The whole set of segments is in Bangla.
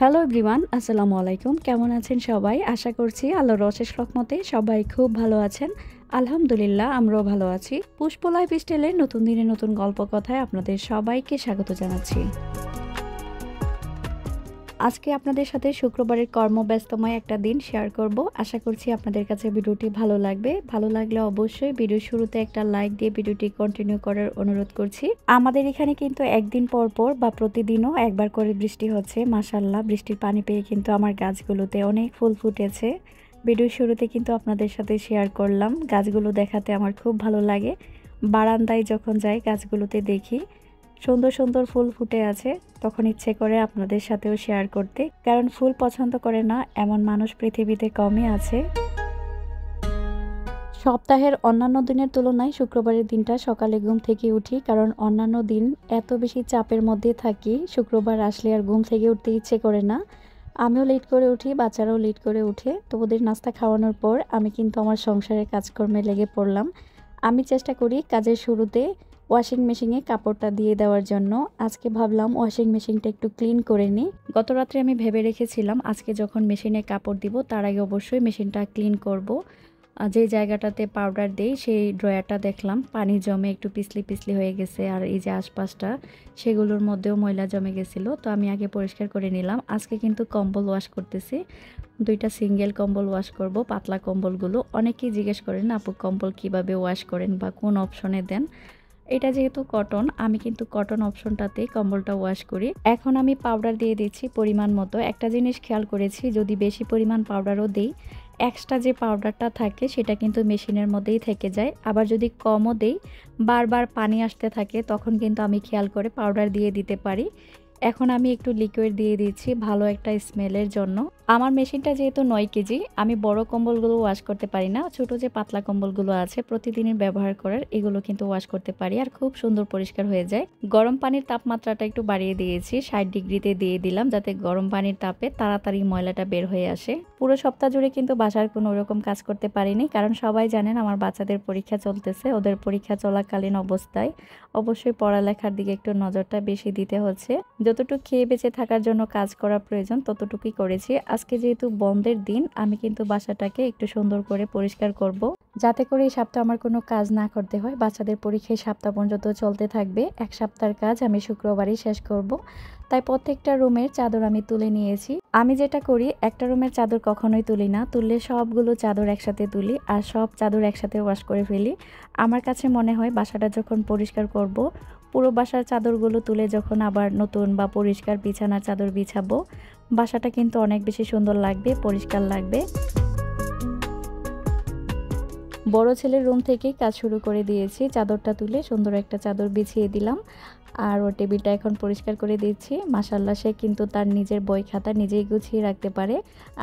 হ্যালো এভরিওয়ান, আসসালামু আলাইকুম। কেমন আছেন সবাই? আশা করছি আল্লাহর অশেষ রহমতে সবাই খুব ভালো আছেন। আলহামদুলিল্লাহ, আমরাও ভালো আছি। পুষ্প লাইফ স্টাইলের নতুন দিনে নতুন গল্প কথায় আপনাদের সবাইকে স্বাগত জানাচ্ছি। আজকে আপনাদের সাথে শুক্রবারের কর্মব্যস্তময় একটা দিন শেয়ার করব। আশা করছি আপনাদের কাছে ভিডিওটি ভালো লাগবে। ভালো লাগলে অবশ্যই ভিডিওর শুরুতে একটা লাইক দিয়ে ভিডিওটি কন্টিনিউ করার অনুরোধ করছি। আমাদের এখানে কিন্তু একদিন পর পর বা প্রতিদিনও একবার করে বৃষ্টি হচ্ছে। মাশাআল্লাহ, বৃষ্টির পানি পেয়ে কিন্তু আমার গাছগুলোতে অনেক ফুল ফুটেছে। ভিডিওর শুরুতে কিন্তু আপনাদের সাথে শেয়ার করলাম। গাছগুলো দেখাতে আমার খুব ভালো লাগে। বারান্দায় যখন যাই গাছগুলোতে দেখি সুন্দর সুন্দর ফুল ফুটে আছে, তখন ইচ্ছে করে আপনাদের সাথেও শেয়ার করতে। কারণ ফুল পছন্দ করে না এমন মানুষ পৃথিবীতে কমই আছে। সপ্তাহের অন্যান্য দিনের তুলনায় শুক্রবারের দিনটা সকালে ঘুম থেকে উঠি, কারণ অন্যান্য দিন এত বেশি চাপের মধ্যে থাকি, শুক্রবার আসলে আর ঘুম থেকে উঠতে ইচ্ছে করে না। আমিও লেট করে উঠি, বাচ্চারাও লেট করে উঠে। তো ওদের নাস্তা খাওয়ানোর পর আমি কিন্তু আমার সংসারের কাজকর্মে লেগে পড়লাম। আমি চেষ্টা করি কাজের শুরুতে ওয়াশিং মেশিনে কাপড়টা দিয়ে দেওয়ার জন্য। আজকে ভাবলাম ওয়াশিং মেশিনটা একটু ক্লিন করে নিই। গত রাত্রে আমি ভেবে রেখেছিলাম আজকে যখন মেশিনে কাপড় দিব তার আগে অবশ্যই মেশিনটা ক্লিন করব। যে জায়গাটাতে পাউডার দেই সেই ড্রয়ারটা দেখলাম পানি জমে একটু পিছলি পিছলি হয়ে গেছে, আর এই যে আশপাশটা সেগুলোর মধ্যেও ময়লা জমে গেছিলো। তো আমি আগে পরিষ্কার করে নিলাম। আজকে কিন্তু কম্বল ওয়াশ করতেছি, দুইটা সিঙ্গেল কম্বল ওয়াশ করব। পাতলা কম্বলগুলো অনেকেই জিজ্ঞেস করেন আপু কম্বল কিভাবে ওয়াশ করেন বা কোন অপশনে দেন। এটা যেহেতু কটন, আমি কিন্তু কটন অপশনটাতেই কম্বলটা ওয়াশ করি। এখন আমি পাউডার দিয়ে দিচ্ছি পরিমাণ মতো। একটা জিনিস খেয়াল করেছি, যদি বেশি পরিমাণ পাউডারও দিই, এক্সট্রা যে পাউডারটা থাকে সেটা কিন্তু মেশিনের মধ্যেই থেকে যায়। আবার যদি কমও দেই, বারবার পানি আসতে থাকে, তখন কিন্তু আমি খেয়াল করে পাউডার দিয়ে দিতে পারি। এখন আমি একটু লিকুইড দিয়ে দিচ্ছি ভালো একটা স্মেলের জন্য। আমার মেশিনটা যেহেতু 9 কেজি, আমি বড় কম্বলগুলো ওয়াশ করতে পারি না। ছোট যে পাতলা কম্বলগুলো আছে প্রতিদিনের ব্যবহার করার, এগুলো কিন্তু ওয়াশ করতে পারি আর খুব সুন্দর পরিষ্কার হয়ে যায়। গরম পানির তাপমাত্রাটা একটু বাড়িয়ে দিয়েছি, 60 ডিগ্রিতে দিয়ে দিলাম, যাতে গরম পানির তাপে তাড়াতাড়ি ময়লাটা বের হয়ে আসে। পুরো সপ্তাহ জুড়ে কিন্তু বাসার কোনো ওরকম কাজ করতে পারিনি, কারণ সবাই জানেন আমার বাচ্চাদের পরীক্ষা চলতেছে। ওদের পরীক্ষা চলাকালীন অবস্থায় অবশ্যই পড়ালেখার দিকে একটু নজরটা বেশি দিতে হচ্ছে। যতটুকু খেয়ে বেঁচে থাকার জন্য কাজ করা প্রয়োজন ততটুকুই করেছি। আজকে যেহেতু বন্ধের দিন, আমি কিন্তু বাসাটাকে একটু সুন্দর করে পরিষ্কার করব, যাতে করে এই সপ্তাহ আমার কোনো কাজ না করতে হয়। বাচ্চাদের পরীক্ষা এই সপ্তাহ পর্যন্ত চলতে থাকবে, এক সপ্তাহের কাজ আমি শুক্রবারই শেষ করব। তাই প্রত্যেকটা রুমের চাদর আমি তুলে নিয়েছি। আমি যেটা করি, একটা রুমের চাদর কখনোই তুলি না, তুললে সবগুলো চাদর একসাথে তুলি আর সব চাদর একসাথে ওয়াশ করে ফেলি। আমার কাছে মনে হয় বাসাটা যখন পরিষ্কার করব, পুরো বাসার চাদরগুলো তুলে যখন আবার নতুন বা পরিষ্কার বিছানার চাদর বিছাবো, বাসাটা কিন্তু অনেক বেশি সুন্দর লাগবে, পরিষ্কার লাগবে। বড় ছেলের রুম থেকেই কাজ শুরু করে দিয়েছি। চাদরটা তুলে সুন্দর একটা চাদর বিছিয়ে দিলাম, আর ওর টেবিলটা এখন পরিষ্কার করে দিচ্ছি। মাশাআল্লাহ, সে কিন্তু তার নিজের বই খাতা নিজেই গুছিয়ে রাখতে পারে।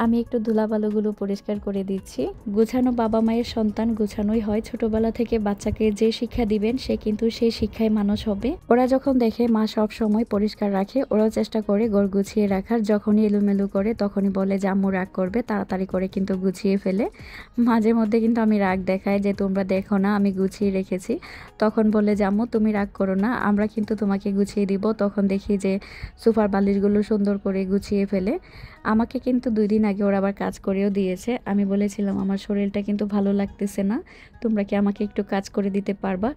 আমি একটু ধুলাবালুগুলো পরিষ্কার করে দিচ্ছি। গুছানো বাবা মায়ের সন্তান গুছানোই হয়। ছোটবেলা থেকে বাচ্চাকে যে শিক্ষা দিবেন সে কিন্তু সেই শিক্ষায় মানুষ হবে। ওরা যখন দেখে মা সব সময় পরিষ্কার রাখে, ওরাও চেষ্টা করে ঘর গুছিয়ে রাখার। যখনই এলোমেলো করে তখনই বলে যে আম্মু রাগ করবে, তাড়াতাড়ি করে কিন্তু গুছিয়ে ফেলে। মাঝে মধ্যে কিন্তু আমি রাগ দেখাই যে তোমরা দেখো না আমি গুছিয়ে রেখেছি, তখন বলে যে আম্মু তুমি রাগ করো না, আমরা কিন্তু তোমাকে গুছিয়ে দিব। তখন দেখি যে সোফার বালিশগুলো সুন্দর করে গুছিয়ে ফেলে। আমাকে কিন্তু 2 দিন আগে ওরা আবার কাজ করেও দিয়েছে। আমি বলেছিলাম আমার শরীরটা কিন্তু ভালো লাগতেছে না, তোমরা কি আমাকে একটু কাজ করে দিতে পারবা?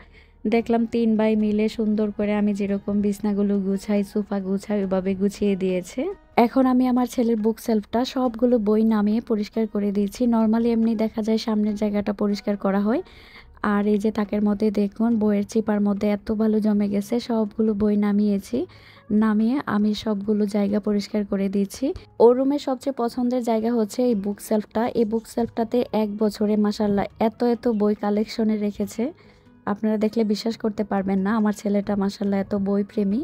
দেখলাম 3 ভাই মিলে সুন্দর করে আমি যেরকম বিছনাগুলো গুছাই, সোফা গুছাই, ওইভাবে গুছিয়ে দিয়েছে। এখন আমি আমার ছেলের বুক সেলফটা সবগুলো বই নামিয়ে পরিষ্কার করে দিয়েছি। নর্মালি এমনি দেখা যায় সামনের জায়গাটা পরিষ্কার করা হয়, আর এই যে তাকের মধ্যে দেখুন বইয়ের চিপার মধ্যে এত ভালো জমে গেছে। সবগুলো বই নামিয়েছি, নামিয়ে আমি সবগুলো জায়গা পরিষ্কার করে দিয়েছি। ওর রুমের সবচেয়ে পছন্দের জায়গা হচ্ছে এই বুক সেলফটা। এই বুক সেলফটাতে 1 বছরে মাশাআল্লাহ এত এত বই কালেকশনে রেখেছে, আপনারা দেখলে বিশ্বাস করতে পারবেন না। আমার ছেলেটা মাশাআল্লাহ এত বই প্রেমী,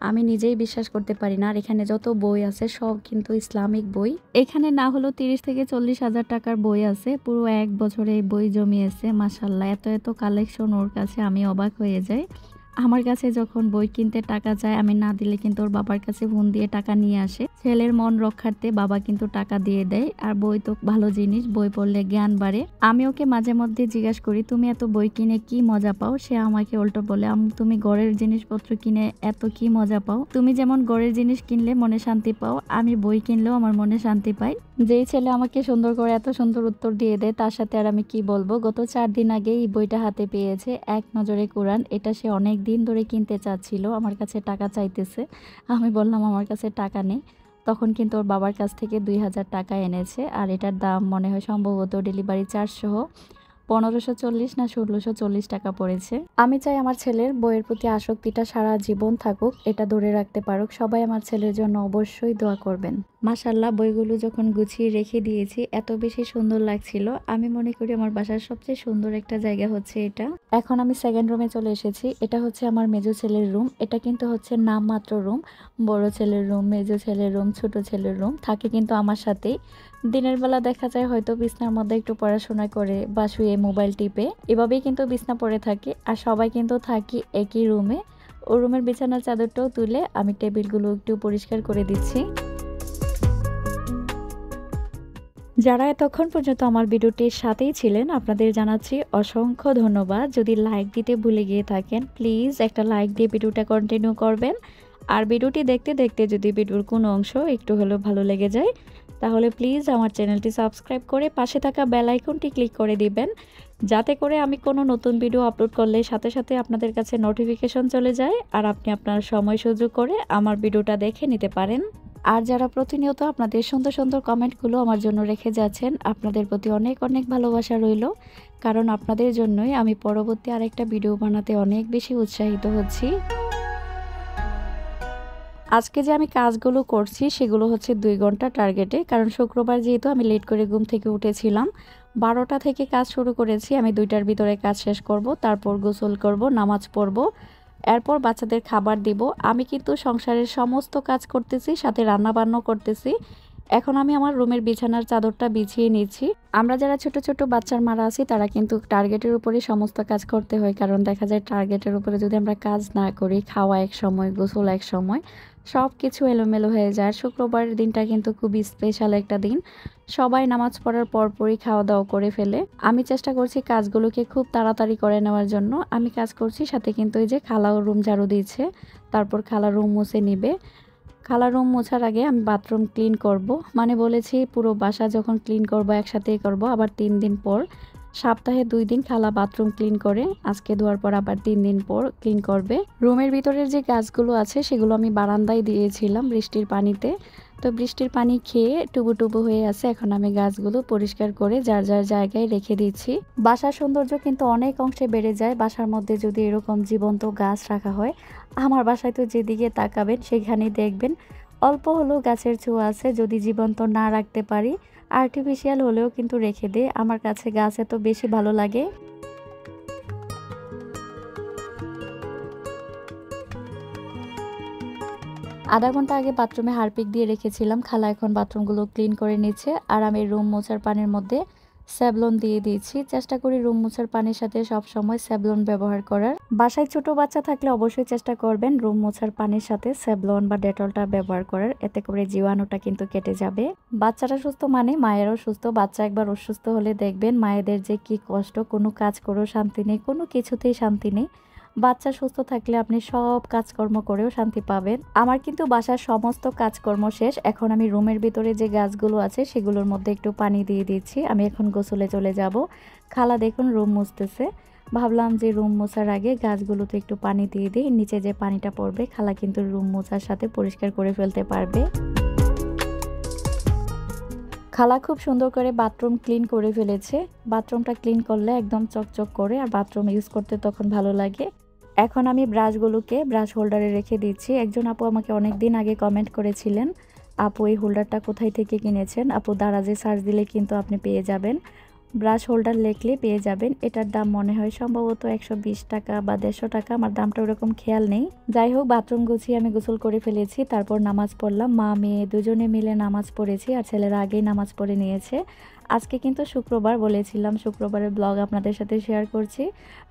আমি নিজেই বিশ্বাস করতে পারি না। আর এখানে যত বই আছে সব কিন্তু ইসলামিক বই। এখানে না হলেও 30 থেকে 40 হাজার টাকার বই আছে। পুরো 1 বছরে এই বই জমিয়েছে। মাশাআল্লাহ এত এত কালেকশন ওর কাছে, আমি অবাক হয়ে যাই। আমার কাছে যখন বই কিনতে টাকা চায় আমি না দিলে কিন্তু ওর বাবার কাছে ফোন দিয়ে টাকা নিয়ে আসে। ছেলের মন রক্ষার্থে বাবা কিন্তু টাকা দিয়ে দেয়। আর বই তো ভালো জিনিস, বই পড়লে জ্ঞান বাড়ে। আমি ওকে মাঝে মধ্যে জিজ্ঞাসা করি তুমি এত বই কিনে কি মজা পাও? সে আমাকে উল্টো বলে আম্মু তুমি ঘরের জিনিসপত্র কিনে এত কি মজা পাও? তুমি যেমন ঘরের জিনিস কিনলে মনে শান্তি পাও, আমি বই কিনলেও আমার মনে শান্তি পাই। যেই ছেলে আমাকে সুন্দর করে এত সুন্দর উত্তর দিয়ে দেয় তার সাথে আর আমি কি বলবো। গত 4 দিন আগে এই বইটা হাতে পেয়েছে, এক নজরে কোরআন। এটা সে অনেক দিন ধরে কিনতে চাচ্ছিল, আমার কাছে টাকা চাইতেছে। আমি বললাম আমার কাছে টাকা নেই। তখন কিন্তু ওর বাবার কাছ থেকে 2000 টাকা এনেছে। আর এটার দাম মনে হয় সম্ভবত ডেলিভারি চার্জ সহ 1540 না 1640 টাকা পড়েছে। আমি চাই আমার ছেলের বইয়ের প্রতি আসক্তিটা সারা জীবন থাকুক, এটা ধরে রাখতে পারুক। সবাই আমার ছেলের জন্য অবশ্যই দোয়া করবেন। মাশাআল্লাহ, বইগুলো যখন গুছিয়ে রেখে দিয়েছি এত বেশি সুন্দর লাগছিল। আমি মনে করি আমার বাসার সবচেয়ে সুন্দর একটা জায়গা হচ্ছে এটা। এখন আমি সেকেন্ড রুমে চলে এসেছি। এটা হচ্ছে আমার মেজো ছেলের রুম। এটা কিন্তু হচ্ছে নামমাত্র রুম। বড় ছেলের রুম, মেজো ছেলের রুম, ছোট ছেলের রুম থাকে কিন্তু আমার সাথেই। দিনের বেলা দেখা যায় হয়তো বিছনার মধ্যে একটু পড়াশোনা করে বা শুয়ে মোবাইল টিপে, এভাবেই কিন্তু বিছনা পড়ে থাকে। আর সবাই কিন্তু থাকি একই রুমে। ও রুমের বিছানার চাদরটাও তুলে আমি টেবিলগুলো একটু পরিষ্কার করে দিচ্ছি। যারা এতক্ষণ পর্যন্ত আমার ভিডিওটির সাথেই ছিলেন আপনাদের জানাচ্ছি অসংখ্য ধন্যবাদ। যদি লাইক দিতে ভুলে গিয়ে থাকেন প্লিজ একটা লাইক দিয়ে ভিডিওটা কন্টিনিউ করবেন। আর ভিডিওটি দেখতে দেখতে যদি ভিডিওর কোনো অংশ একটু হলেও ভালো লেগে যায় তাহলে প্লিজ আমার চ্যানেলটি সাবস্ক্রাইব করে পাশে থাকা বেল আইকনটি ক্লিক করে দিবেন, যাতে করে আমি কোনো নতুন ভিডিও আপলোড করলে সাথে সাথে আপনাদের কাছে নোটিফিকেশন চলে যায় আর আপনি আপনার সময় সুযোগ করে আমার ভিডিওটা দেখে নিতে পারেন। আর যারা প্রতিনিয়ত আপনাদের সুন্দর সুন্দর কমেন্টগুলো আমার জন্য রেখে যাচ্ছেন, আপনাদের প্রতি অনেক অনেক ভালোবাসা রইল। কারণ আপনাদের জন্যই আমি পরবর্তী আরেকটা ভিডিও বানাতে অনেক বেশি উৎসাহিত হচ্ছি। আজকে যে আমি কাজগুলো করছি সেগুলো হচ্ছে 2 ঘন্টা টার্গেটে। কারণ শুক্রবার যেহেতু আমি লেট করে ঘুম থেকে উঠেছিলাম, 12টা থেকে কাজ শুরু করেছি। আমি 2টার ভিতরে কাজ শেষ করব, তারপর গোসল করব, নামাজ পড়ব, এরপর বাচ্চাদের খাবার দিব। আমি কিন্তু সংসারের সমস্ত কাজ করতেছি, সাথে রান্না বান্নাও করতেছি। এখন আমি আমার রুমের বিছানার চাদরটা বিছিয়ে নিচ্ছি। আমরা যারা ছোট ছোট বাচ্চার মারা আছি তারা কিন্তু টার্গেটের উপরে সমস্ত কাজ করতে হয়। কারণ দেখা যায় টার্গেটের উপরে যদি আমরা কাজ না করি, খাওয়া এক সময়, গোসল এক সময়, সব কিছু এলোমেলো হয়ে যায়। শুক্রবারের দিনটা কিন্তু খুবই স্পেশাল একটা দিন। সবাই নামাজ পড়ার পরপরই খাওয়া দাওয়া করে ফেলে। আমি চেষ্টা করছি কাজগুলোকে খুব তাড়াতাড়ি করে নেওয়ার জন্য। আমি কাজ করছি, সাথে কিন্তু এই যে খালাও রুম ঝাড়ু দিচ্ছে, তারপর খালা রুম মুছে নিবে। খালা রুম মোছার আগে আমি বাথরুম ক্লিন করব। মানে বলেছি পুরো বাসা যখন ক্লিন করব একসাথেই করব। আবার 3 দিন পর, সপ্তাহে 2 দিন খালা বাথরুম ক্লিন করে, আজকে ধোয়ার পর আবার 3 দিন পর ক্লিন করবে। রুমের ভিতরের যে গাছগুলো আছে সেগুলো আমি বারান্দায় দিয়েছিলাম বৃষ্টির পানিতে। তো বৃষ্টির পানি খেয়ে টুবু টুবু হয়ে আছে। এখন আমি গাছগুলো পরিষ্কার করে যার যার জায়গায় রেখে দিচ্ছি। বাসার সৌন্দর্য কিন্তু অনেক অংশে বেড়ে যায় বাসার মধ্যে যদি এরকম জীবন্ত গাছ রাখা হয়। আমার বাসায় তো যেদিকে তাকাবেন সেখানেই দেখবেন অল্প হলেও গাছের ছোঁয়া আছে। যদি জীবন্ত না রাখতে পারি, আর্টিফিশিয়াল হলেও কিন্তু রেখে দে। আমার কাছে গাছ এত বেশি ভালো লাগে। আধা ঘন্টা আগে বাথরুমে হারপিক দিয়ে রেখেছিলাম। খালা এখন বাথরুমগুলো ক্লিন করে নিচ্ছে। আর আমি রুম মোছার পানির মধ্যে স্যাভলন দিয়ে দিয়েছি। চেষ্টা করি রুম মোছার পানির সাথে সব সময় স্যাভলন ব্যবহার করার। বাসায় ছোট বাচ্চা থাকলে অবশ্যই চেষ্টা করবেন রুম মোছার পানির সাথে স্যাভলন বা ডেটলটা ব্যবহার করার। এতে করে জীবাণুটা কিন্তু কেটে যাবে। বাচ্চারা সুস্থ মানে মায়েরও সুস্থ। বাচ্চা একবার অসুস্থ হলে দেখবেন মায়েদের যে কি কষ্ট, কোনো কাজ করেও শান্তি নেই, কোনো কিছুতেই শান্তি নেই। বাচ্চা সুস্থ থাকলে আপনি সব কাজকর্ম করেও শান্তি পাবেন। আমার কিন্তু বাসার সমস্ত কাজকর্ম শেষ। এখন আমি রুমের ভিতরে যে গাছগুলো আছে সেগুলোর মধ্যে একটু পানি দিয়ে দিচ্ছি। আমি এখন গোসলে চলে যাব। খালা দেখুন রুম মুছতেছে। ভাবলাম যে রুম মোছার আগে গাছগুলোতে একটু পানি দিয়ে দিই, নিচে যে পানিটা পড়বে খালা কিন্তু রুম মোছার সাথে পরিষ্কার করে ফেলতে পারবে। খালা খুব সুন্দর করে বাথরুম ক্লিন করে ফেলেছে। বাথরুমটা ক্লিন করলে একদম চকচক করে, আর বাথরুম ইউজ করতে তখন ভালো লাগে। এখন আমি ব্রাশগুলোকে ব্রাশ হোল্ডারে রেখে দিচ্ছি। একজন আপু আমাকে অনেক দিন আগে কমেন্ট করেছিলেন, আপু এই হোল্ডারটা কোথায় থেকে কিনেছেন? আপু দারাজে সার্চ দিলে কিন্তু আপনি পেয়ে যাবেন। ব্রাশ হোল্ডার লিখলে পেয়ে যাবেন। এটার দাম মনে হয় সম্ভবত 120 টাকা বা 150 টাকা, আমার দামটা ওরকম খেয়াল নেই। যাই হোক, বাথরুম গুছিয়ে আমি গোসল করে ফেলেছি। তারপর নামাজ পড়লাম। মা মেয়ে দুজনে মিলে নামাজ পড়েছি, আর ছেলেরা আগেই নামাজ পড়ে নিয়েছে। আজকে কিন্তু শুক্রবার, বলেছিলাম শুক্রবারের ব্লগ আপনাদের সাথে শেয়ার করছি।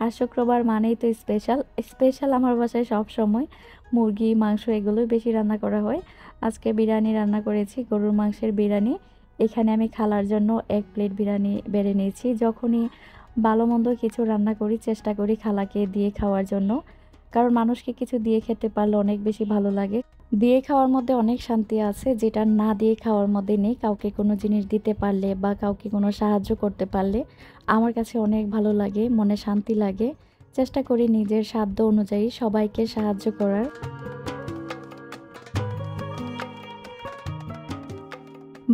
আর শুক্রবার মানেই তো স্পেশাল স্পেশাল আমার বাসায় সব সময় মুরগি মাংস এগুলোই বেশি রান্না করা হয়। আজকে বিরিয়ানি রান্না করেছি, গরুর মাংসের বিরিয়ানি। এখানে আমি খালার জন্য 1 প্লেট বিরিয়ানি বেড়ে নিয়েছি। যখনই ভালো মন্দ কিছু রান্না করি চেষ্টা করি খালাকে দিয়ে খাওয়ার জন্য, কারণ মানুষকে কিছু দিয়ে খেতে পারলে অনেক বেশি ভালো লাগে। দিয়ে খাওয়ার মধ্যে অনেক শান্তি আছে, যেটা না দিয়ে খাওয়ার মধ্যে নেই। কাউকে কোনো জিনিস দিতে পারলে বা কাউকে কোনো সাহায্য করতে পারলে আমার কাছে অনেক ভালো লাগে, মনে শান্তি লাগে। চেষ্টা করি নিজের সাধ্য অনুযায়ী সবাইকে সাহায্য করার।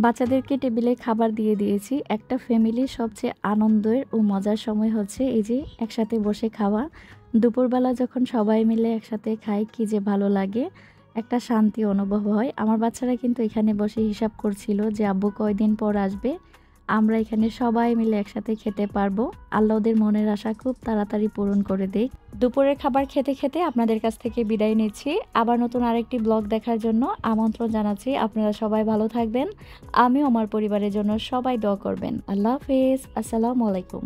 বাচ্চাদেরকে টেবিলে খাবার দিয়ে দিয়েছি। একটা ফ্যামিলির সবচেয়ে আনন্দের ও মজার সময় হচ্ছে এই যে একসাথে বসে খাওয়া। দুপুরবেলা যখন সবাই মিলে একসাথে খাই কি যে ভালো লাগে, একটা শান্তি অনুভব হয়। আমার বাচ্চারা কিন্তু এখানে বসে হিসাব করছিল যে আব্বু কয়দিন পর আসবে, আমরা এখানে সবাই মিলে একসাথে খেতে পারবো। আল্লাহ ওদের মনের আশা খুব তাড়াতাড়ি পূরণ করে দেয়। দুপুরের খাবার খেতে খেতে আপনাদের কাছ থেকে বিদায় নিচ্ছি। আবার নতুন আরেকটি ব্লগ দেখার জন্য আমন্ত্রণ জানাচ্ছি। আপনারা সবাই ভালো থাকবেন, আমিও আমার পরিবারের জন্য সবাই দোয়া করবেন। আল্লাহ হাফেজ, আসসালামু আলাইকুম।